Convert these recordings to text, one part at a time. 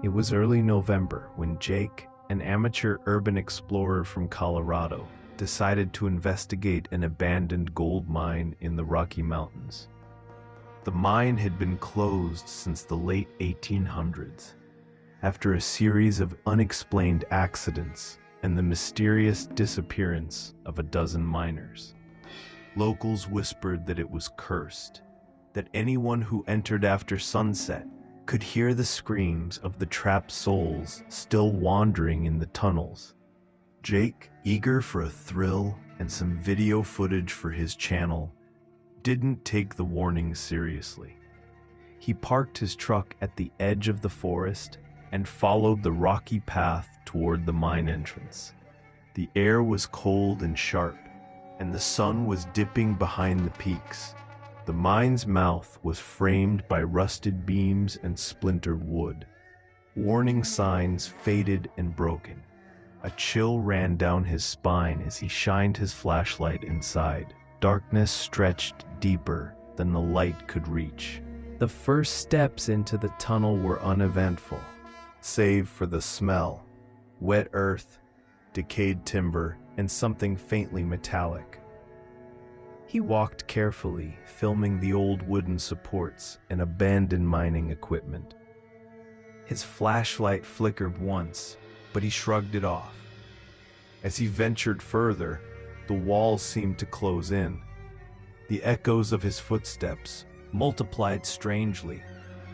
It was early November when Jake, an amateur urban explorer from Colorado, decided to investigate an abandoned gold mine in the Rocky Mountains. The mine had been closed since the late 1800s, after a series of unexplained accidents and the mysterious disappearance of a dozen miners. Locals whispered that it was cursed, that anyone who entered after sunset could hear the screams of the trapped souls still wandering in the tunnels. Jake, eager for a thrill and some video footage for his channel, didn't take the warnings seriously. He parked his truck at the edge of the forest and followed the rocky path toward the mine entrance. The air was cold and sharp, and the sun was dipping behind the peaks. The mine's mouth was framed by rusted beams and splintered wood. Warning signs faded and broken. A chill ran down his spine as he shined his flashlight inside. Darkness stretched deeper than the light could reach. The first steps into the tunnel were uneventful, save for the smell: wet earth, decayed timber, and something faintly metallic. He walked carefully, filming the old wooden supports and abandoned mining equipment. His flashlight flickered once, but he shrugged it off. As he ventured further, the walls seemed to close in. The echoes of his footsteps multiplied strangely,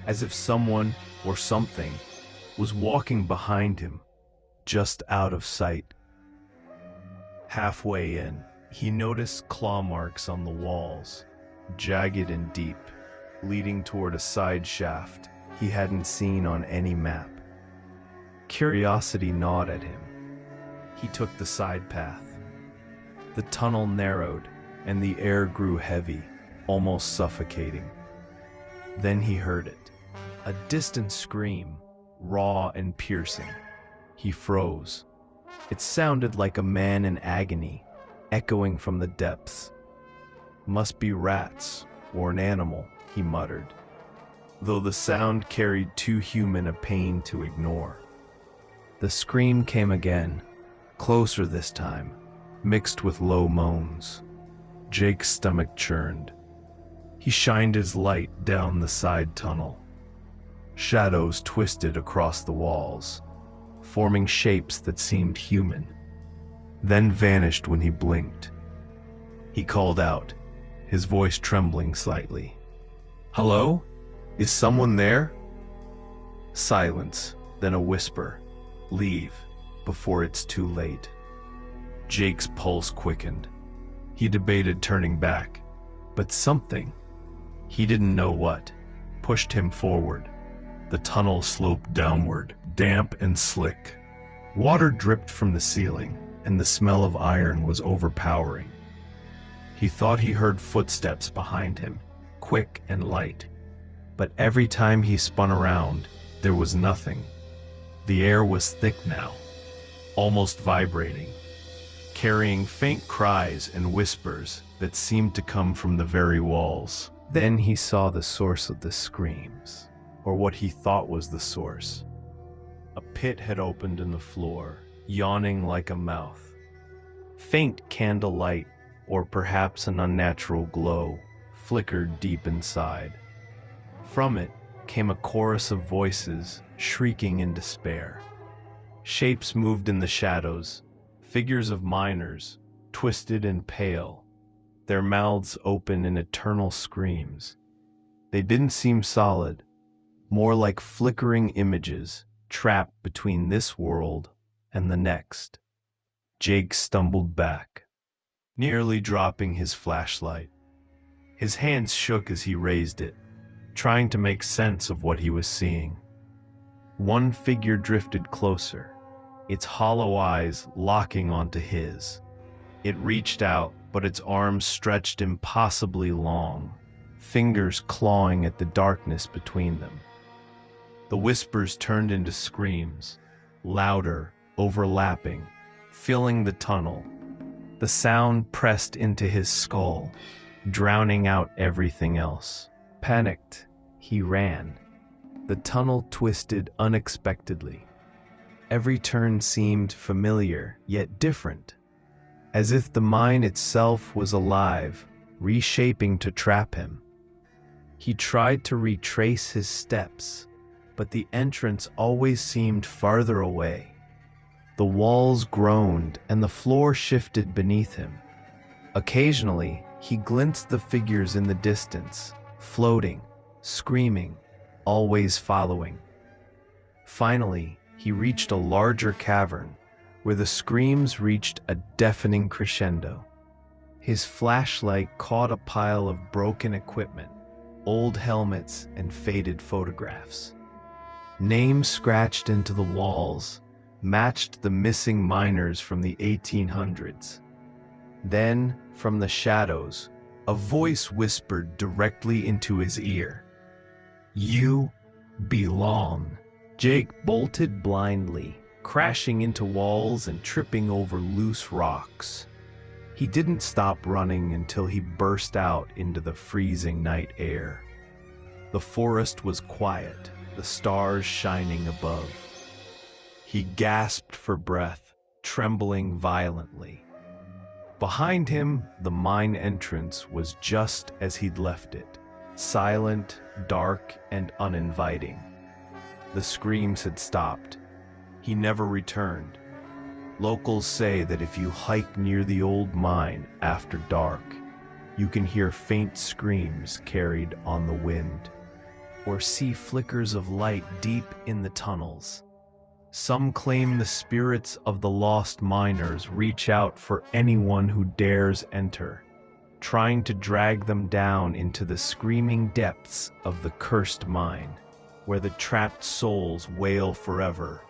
as if someone or something was walking behind him, just out of sight. Halfway in, he noticed claw marks on the walls, jagged and deep, leading toward a side shaft he hadn't seen on any map. Curiosity gnawed at him. He took the side path. The tunnel narrowed, and the air grew heavy, almost suffocating. Then he heard it, a distant scream, raw and piercing. He froze. It sounded like a man in agony, echoing from the depths. "Must be rats, or an animal," he muttered, though the sound carried too human a pain to ignore. The scream came again, closer this time, mixed with low moans. Jake's stomach churned. He shined his light down the side tunnel. Shadows twisted across the walls, forming shapes that seemed human, then vanished when he blinked. He called out, his voice trembling slightly. "Hello? Is someone there?" Silence, then a whisper. "Leave, before it's too late." Jake's pulse quickened. He debated turning back, but something, he didn't know what, pushed him forward. The tunnel sloped downward, damp and slick. Water dripped from the ceiling, and the smell of iron was overpowering. He thought he heard footsteps behind him, quick and light. But every time he spun around, there was nothing. The air was thick now, almost vibrating, carrying faint cries and whispers that seemed to come from the very walls. Then he saw the source of the screams, or what he thought was the source. A pit had opened in the floor, yawning like a mouth. Faint candlelight, or perhaps an unnatural glow, flickered deep inside. From it came a chorus of voices shrieking in despair. Shapes moved in the shadows, figures of miners, twisted and pale, their mouths open in eternal screams. They didn't seem solid, more like flickering images trapped between this world and the next. Jake stumbled back, nearly dropping his flashlight. His hands shook as he raised it, trying to make sense of what he was seeing. One figure drifted closer, its hollow eyes locking onto his. It reached out, but its arms stretched impossibly long, fingers clawing at the darkness between them. The whispers turned into screams, louder, overlapping, filling the tunnel. The sound pressed into his skull, drowning out everything else. Panicked, he ran. The tunnel twisted unexpectedly. Every turn seemed familiar, yet different, as if the mine itself was alive, reshaping to trap him. He tried to retrace his steps, but the entrance always seemed farther away. The walls groaned and the floor shifted beneath him. Occasionally, he glimpsed the figures in the distance, floating, screaming, always following. Finally, he reached a larger cavern, where the screams reached a deafening crescendo. His flashlight caught a pile of broken equipment, old helmets, and faded photographs. Names scratched into the walls matched the missing miners from the 1800s. Then, from the shadows, a voice whispered directly into his ear. "You belong." Jake bolted blindly, crashing into walls and tripping over loose rocks. He didn't stop running until he burst out into the freezing night air. The forest was quiet, the stars shining above. He gasped for breath, trembling violently. Behind him, the mine entrance was just as he'd left it, silent, dark, and uninviting. The screams had stopped. He never returned. Locals say that if you hike near the old mine after dark, you can hear faint screams carried on the wind, or see flickers of light deep in the tunnels. Some claim the spirits of the lost miners reach out for anyone who dares enter, trying to drag them down into the screaming depths of the cursed mine, where the trapped souls wail forever